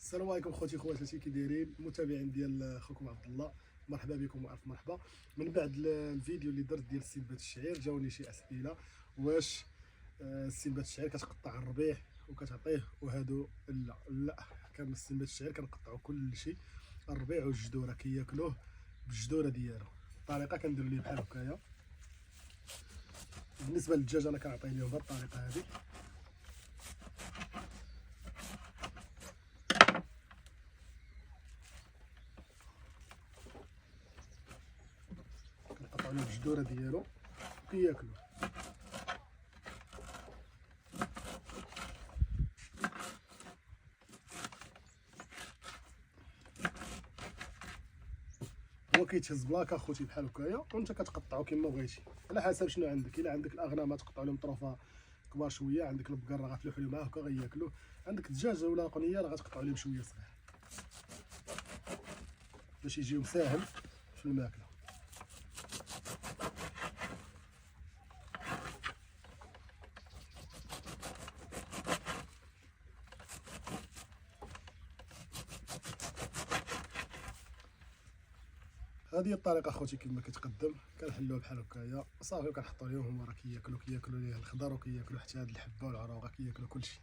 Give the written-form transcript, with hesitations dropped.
السلام عليكم خوتي خواتاتي، كي دايرين المتابعين ديال خوكم عبد الله؟ مرحبا بكم والف مرحبا. من بعد الفيديو اللي درت ديال السنبات الشعير جاوني شي اسئله. واش السنبات الشعير كتقطع الربيع وكتعطيه، وهادو لا كان السنبات الشعير كنقطعو كل شيء، الربيع والجذوره كياكلوه بالجذوره ديالو. الطريقه كندير ليه بحال هكايا. بالنسبه للدجاج انا كنعطيه لهم بهذه الطريقه هذه. كنقطعو له الجذوره ديالو وكياكلوه. هو كيتهز بلاكا خوتي بحال هكايا، وانت كتقطعو كما بغيتي على حسب شنو عندك. الا عندك الاغنام تقطع لهم طروفه كبار شويه، عندك البقر غتلوح لهم معاه هكا غياكلوه، عندك الدجاج ولا قنيه راه غتقطعوا لهم شويه صغير باش يجيهم ساهل في الماكله. هذه الطريقه خوتي كما كتقدم. كنحلوها بحال هكايا صافي، وكنحطوا لهم هما راه كياكلوا ليه الخضر، وكياكلوا حتى هاد الحبه والعروقه، كياكلوا كلشي.